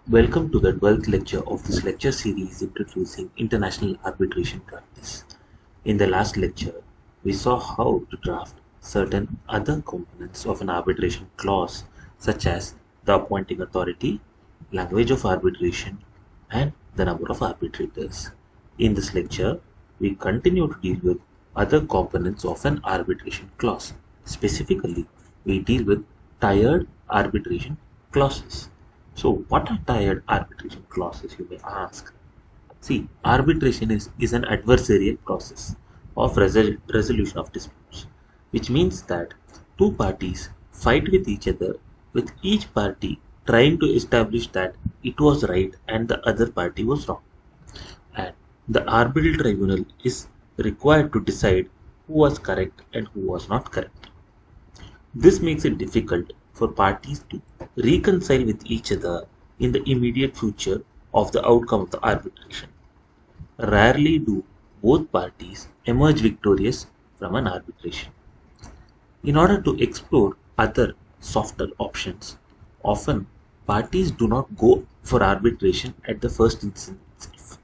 Welcome to the 12th lecture of this lecture series introducing international arbitration practice. In the last lecture, we saw how to draft certain other components of an arbitration clause, such as the appointing authority, language of arbitration, and the number of arbitrators. In this lecture, we continue to deal with other components of an arbitration clause. Specifically, we deal with tiered arbitration clauses. So, what are tiered arbitration clauses, you may ask? See, arbitration is an adversarial process of resolution of disputes, which means that two parties fight with each other, with each party trying to establish that it was right and the other party was wrong. And the arbitral tribunal is required to decide who was correct and who was not correct. This makes it difficult for parties to reconcile with each other in the immediate future of the outcome of the arbitration. Rarely do both parties emerge victorious from an arbitration. In order to explore other softer options, often parties do not go for arbitration at the first instance itself.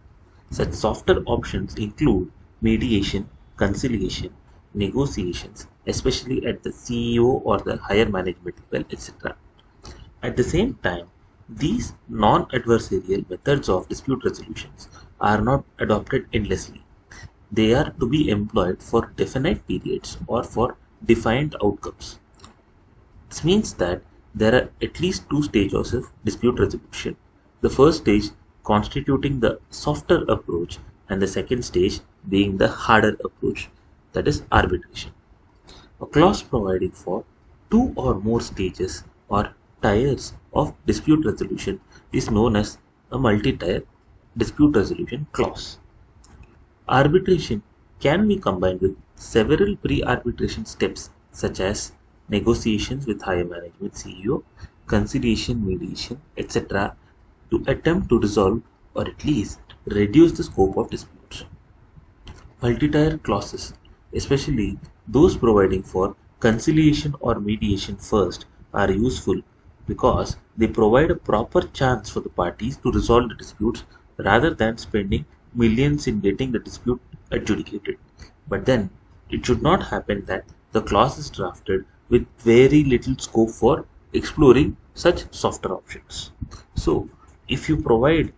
Such softer options include mediation, conciliation, negotiations, especially at the CEO or the higher management level, etc. At the same time, these non-adversarial methods of dispute resolutions are not adopted endlessly. They are to be employed for definite periods or for defined outcomes. This means that there are at least two stages of dispute resolution. The first stage constituting the softer approach, and the second stage being the harder approach, that is arbitration. A clause providing for two or more stages or tiers of dispute resolution is known as a multi-tier dispute resolution clause. Arbitration can be combined with several pre-arbitration steps such as negotiations with higher management CEO, conciliation, mediation, etc. to attempt to resolve or at least reduce the scope of disputes. Multi-tier clauses, especially those providing for conciliation or mediation first, are useful because they provide a proper chance for the parties to resolve the disputes rather than spending millions in getting the dispute adjudicated. But then, it should not happen that the clause is drafted with very little scope for exploring such softer options. So, if you provide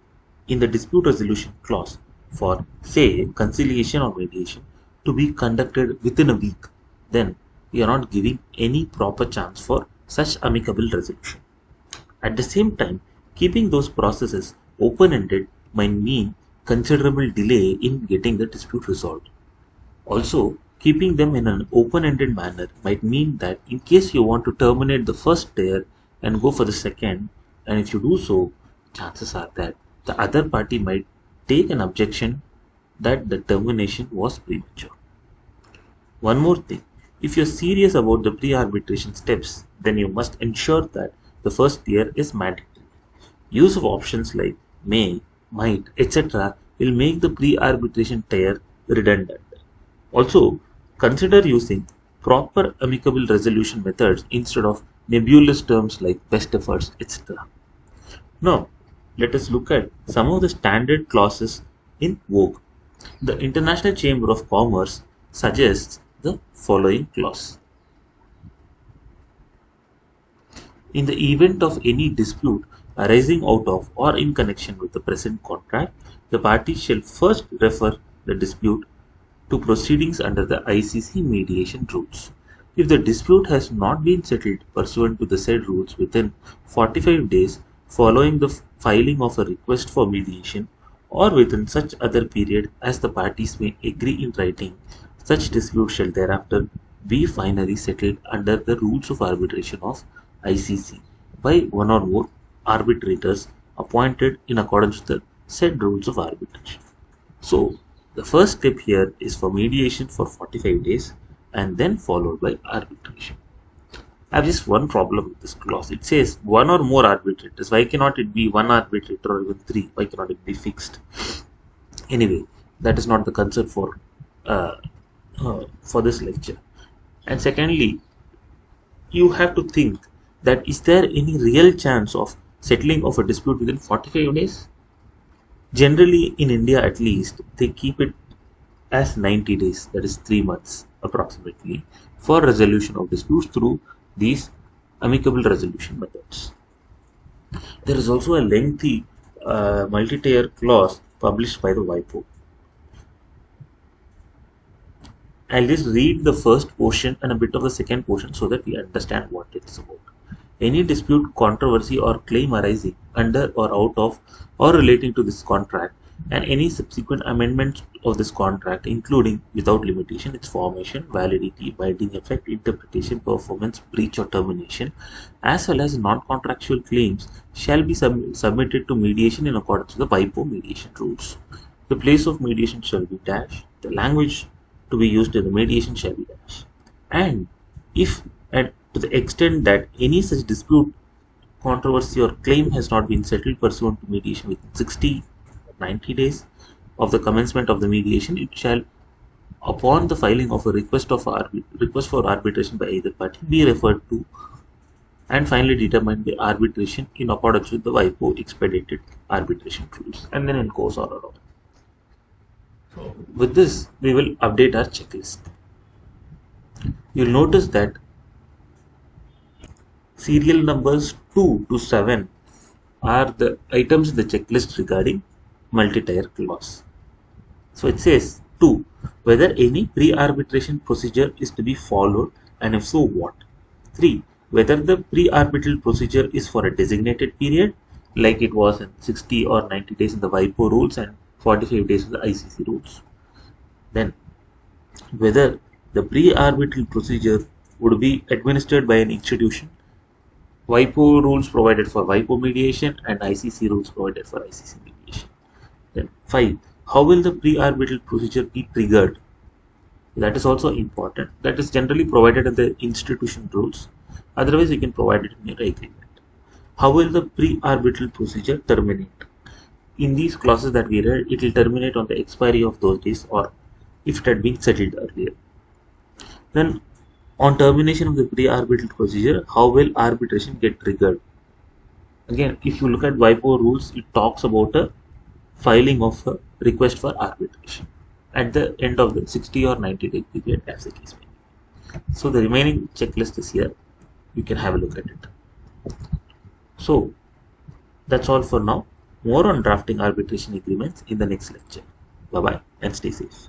in the dispute resolution clause for, say, conciliation or mediation to be conducted within a week, then we are not giving any proper chance for such amicable resolution. At the same time, keeping those processes open-ended might mean considerable delay in getting the dispute resolved. Also, keeping them in an open-ended manner might mean that in case you want to terminate the first tier and go for the second, and if you do so, chances are that the other party might take an objection that the termination was premature. One more thing, if you're serious about the pre-arbitration steps, then you must ensure that the first tier is mandatory. Use of options like may, might, etc. will make the pre-arbitration tier redundant. Also, consider using proper amicable resolution methods instead of nebulous terms like best efforts, etc. Now, let us look at some of the standard clauses in vogue. The International Chamber of Commerce suggests the following clause. In the event of any dispute arising out of or in connection with the present contract, the parties shall first refer the dispute to proceedings under the ICC mediation rules. If the dispute has not been settled pursuant to the said rules within 45 days following the filing of a request for mediation, or within such other period as the parties may agree in writing, such dispute shall thereafter be finally settled under the rules of arbitration of ICC by one or more arbitrators appointed in accordance with the said rules of arbitration. So, the first step here is for mediation for 45 days and then followed by arbitration. I have just one problem with this clause. It says one or more arbitrators. Why cannot it be one arbitrator or even three? Why cannot it be fixed? Anyway, that is not the concern for this lecture. And secondly, you have to think that is there any real chance of settling of a dispute within 45 days. Generally, in India at least, they keep it as 90 days, that is 3 months approximately, for resolution of disputes through these amicable resolution methods. There is also a lengthy multi-tier clause published by the WIPO. I'll just read the first portion and a bit of the second portion so that we understand what it's about. Any dispute, controversy, or claim arising under or out of or relating to this contract, and any subsequent amendments of this contract, including without limitation its formation, validity, binding effect, interpretation, performance, breach, or termination, as well as non-contractual claims, shall be submitted to mediation in accordance with the WIPO mediation rules. The place of mediation shall be dash. The language to be used in the mediation shall be dash. And if at to the extent that any such dispute, controversy, or claim has not been settled pursuant to mediation within 60 or 90 days of the commencement of the mediation, it shall, upon the filing of a request for arbitration by either party, be referred to and finally determined by arbitration in accordance with the WIPO expedited arbitration rules. And then it goes on and on. So with this, we will update our checklist. You'll notice that serial numbers 2 to 7 are the items in the checklist regarding multi-tier clause. So it says 2. Whether any pre-arbitration procedure is to be followed, and if so, what. 3. Whether the pre-arbitral procedure is for a designated period, like it was in 60 or 90 days in the WIPO rules and 45 days in the ICC rules. Then, whether the pre-arbitral procedure would be administered by an institution. WIPO rules provided for WIPO mediation and ICC rules provided for ICC mediation. Then 5. How will the pre-arbitral procedure be triggered? That is also important. That is generally provided in the institution rules. Otherwise, you can provide it in your agreement. How will the pre-arbitral procedure terminate? In these clauses that we read, it will terminate on the expiry of those days or if it had been settled earlier. Then on termination of the pre-arbitral procedure, how will arbitration get triggered? Again, if you look at WIPO rules, it talks about a filing of a request for arbitration at the end of the 60 or 90 day period, as the case may be. So the remaining checklist is here. You can have a look at it. So that's all for now. More on drafting arbitration agreements in the next lecture. Bye bye and stay safe.